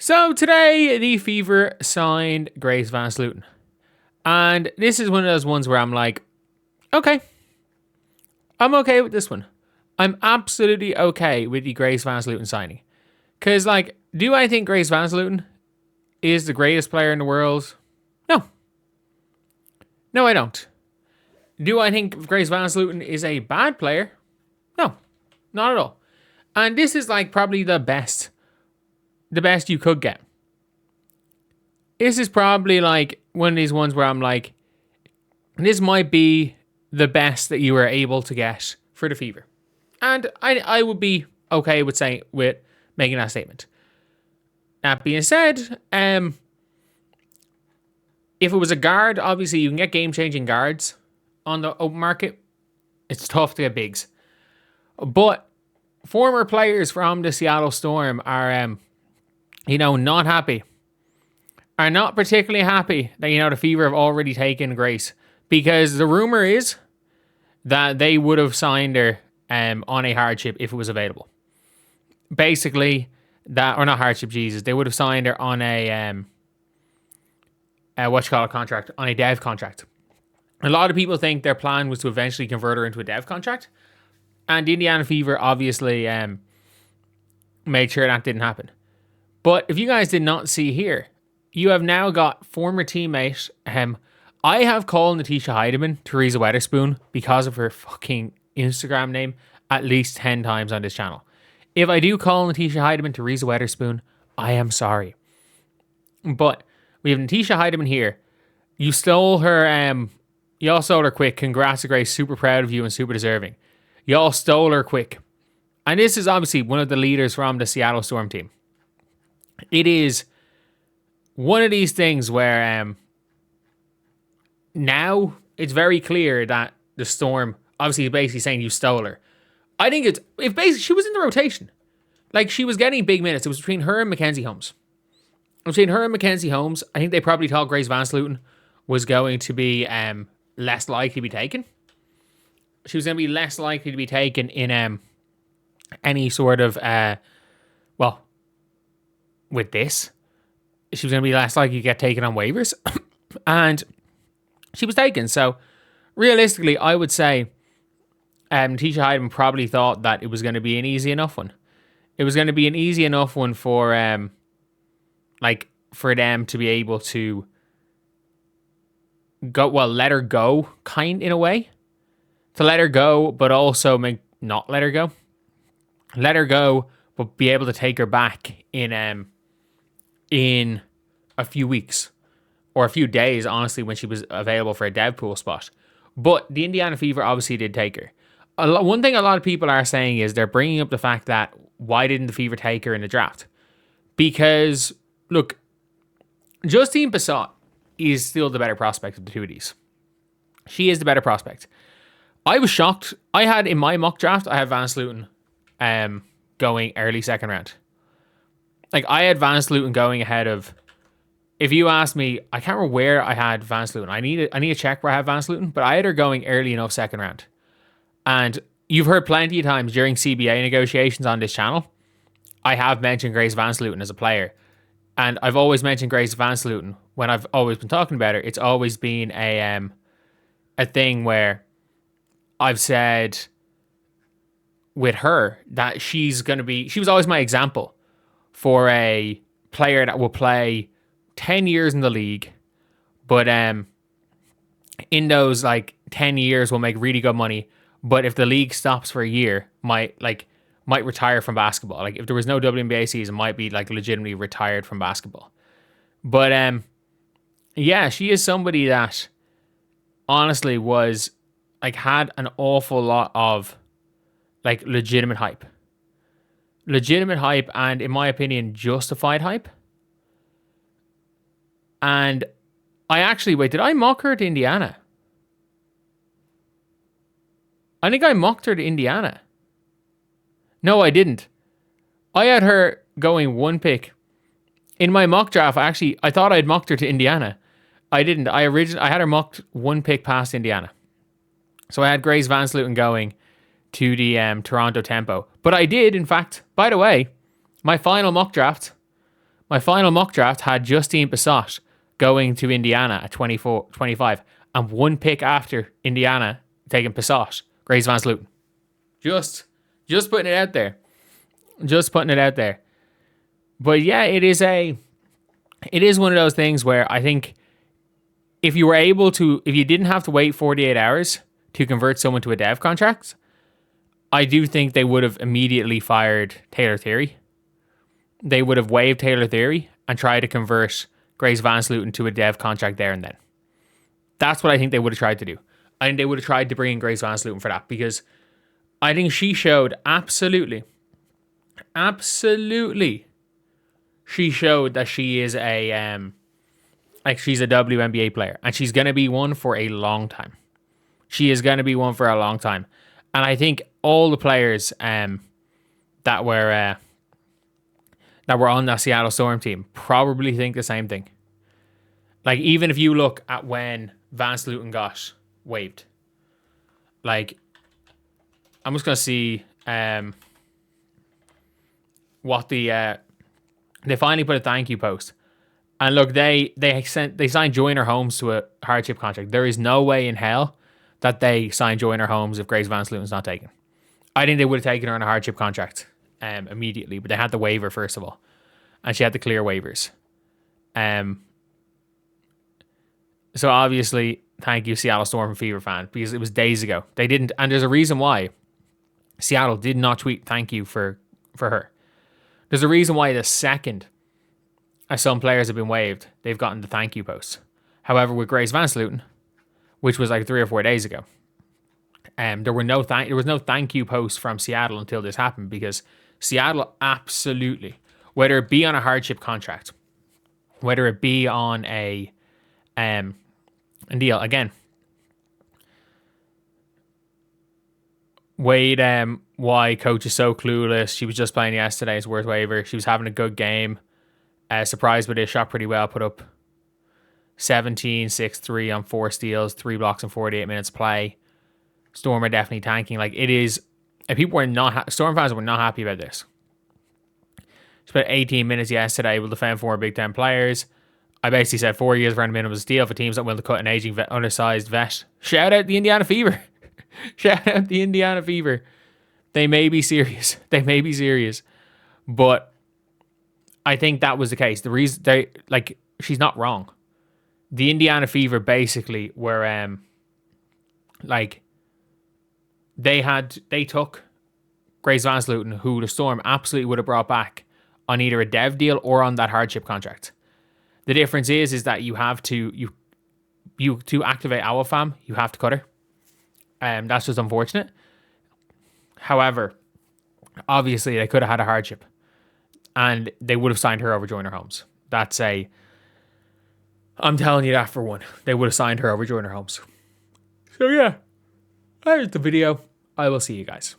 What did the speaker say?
So today, the Fever signed Grace VanSlooten. And this is one of those ones where I'm like, okay, I'm okay with this one. I'm absolutely okay with the Grace VanSlooten signing. Because, like, do I think Grace VanSlooten is the greatest player in the world? No. No, I don't. Do I think Grace VanSlooten is a bad player? No, not at all. And this is, like, probably the best you could get. This is probably, like, one of these ones where I'm like, this might be the best that you were able to get for the Fever. And I would be okay with making that statement. That being said, if it was a guard, obviously you can get game-changing guards on the open market. It's tough to get bigs. But former players from the Seattle Storm are, not happy. Are not particularly happy that, the Fever have already taken Grace. Because the rumor is that they would have signed her on a hardship if it was available. Basically, or not hardship, Jesus. They would have signed her on a, contract, on a dev contract. A lot of people think their plan was to eventually convert her into a dev contract. And the Indiana Fever obviously made sure that didn't happen. But if you guys did not see here, you have now got former teammate. I have called Natisha Heidemann Teresa Weatherspoon because of her fucking Instagram name at least 10 times on this channel. If I do call Natisha Heidemann Teresa Weatherspoon, I am sorry. But we have Natisha Heidemann here. You stole her. Y'all stole her quick. Congrats to Grace. Super proud of you and super deserving. Y'all stole her quick. And this is obviously one of the leaders from the Seattle Storm team. It is one of these things where now it's very clear that the Storm obviously is basically saying you stole her. I think if basically she was in the rotation. Like, she was getting big minutes. It was between her and Mackenzie Holmes. I think they probably thought Grace VanSlooten was going to be less likely to be taken. She was going to be less likely to be taken in any sort of, with this. She was going to be less likely to get taken on waivers. And she was taken. So, realistically, I would say Natisha Heidemann probably thought that it was going to be an easy enough one. It was going to be an easy enough one for for them to be able to let her go, in a way. To let her go, but also not let her go. Let her go, but be able to take her back in a few weeks. Or a few days, honestly, when she was available for a dev pool spot. But the Indiana Fever obviously did take her. One thing a lot of people are saying is they're bringing up the fact that why didn't the Fever take her in the draft? Because, look, Justine Bassett is still the better prospect of the two of these. She is the better prospect. I was shocked. I had, in my mock draft, I had VanSlooten going early second round. Like, I had VanSlooten going ahead of... If you ask me, I can't remember where I had VanSlooten. I need to check where I have VanSlooten, but I had her going early enough second round. And you've heard plenty of times during CBA negotiations on this channel, I have mentioned Grace VanSlooten as a player. And I've always mentioned Grace VanSlooten when I've always been talking about her. It's always been a thing where I've said with her that she was always my example for a player that will play 10 years in the league, but in those 10 years will make really good money, but if the league stops for a year, might retire from basketball. Like, if there was no WNBA season, might be legitimately retired from basketball. But yeah, she is somebody that honestly was had an awful lot of legitimate hype, and in my opinion justified hype. And did I mock her to Indiana? I think I mocked her to Indiana. No, I didn't. I had her going one pick. In my mock draft, I thought I'd mocked her to Indiana. I didn't. I had her mocked one pick past Indiana. So I had Grace VanSlooten going to the Toronto Tempo. But I did, in fact, by the way, my final mock draft My final mock draft had Justine Bissott going to Indiana at 25, and one pick after Indiana taking Bissott, Grace VanSlooten. Just putting it out there. Just putting it out there. But yeah, it is one of those things where I think if you didn't have to wait 48 hours to convert someone to a dev contract, I do think they would have immediately fired Taylor Theory. They would have waived Taylor Theory and tried to convert Grace VanSlooten to a dev contract there and then. That's what I think they would have tried to do. I think they would have tried to bring in Grace VanSlooten for that, because I think she showed absolutely, she showed that she is she's a WNBA player, and she's going to be one for a long time. She is going to be one for a long time. And I think all the players that were on the Seattle Storm team probably think the same thing. Like, even if you look at when VanSlooten got waived, like, I'm just going to see what they finally put a thank you post. And look, they signed Joyner Holmes to a hardship contract. There is no way in hell that they signed Joyner Holmes if Grace VanSlooten's not taken. I think they would have taken her on a hardship contract immediately, but they had the waiver first of all, and she had to clear waivers. So obviously, thank you, Seattle Storm and Fever fan, because it was days ago. They didn't, and there's a reason why Seattle did not tweet thank you for her. There's a reason why the second as some players have been waived, they've gotten the thank you posts. However, with Grace VanSlooten, which was like 3 or 4 days ago, there was no thank you post from Seattle until this happened, because Seattle absolutely, whether it be on a hardship contract, whether it be on a deal, again, Wade, why coach is so clueless. She was just playing yesterday. It's worth waiver. She was having a good game. Surprised by this, shot pretty well. Put up 17, 6, 3 on 4 steals, 3 blocks in 48 minutes play. Storm are definitely tanking. Like, it is, and people were not, Storm fans were not happy about this. She played 18 minutes yesterday. Will defend 4 Big Ten players. I basically said 4 years around the minimum steal for teams that will to cut an aging, undersized vet. Shout out the Indiana Fever. Shout out the Indiana Fever. They may be serious. But I think that was the case. The reason she's not wrong. The Indiana Fever basically were they took Grace VanSlooten, who the Storm absolutely would have brought back on either a dev deal or on that hardship contract. The difference is that you have to to activate OWFAM, you have to cut her. That's just unfortunate. However, obviously they could have had a hardship, and they would have signed her over Joyner Holmes. I'm telling you that for one. They would have signed her over Joyner Holmes. So yeah, there's the video. I will see you guys.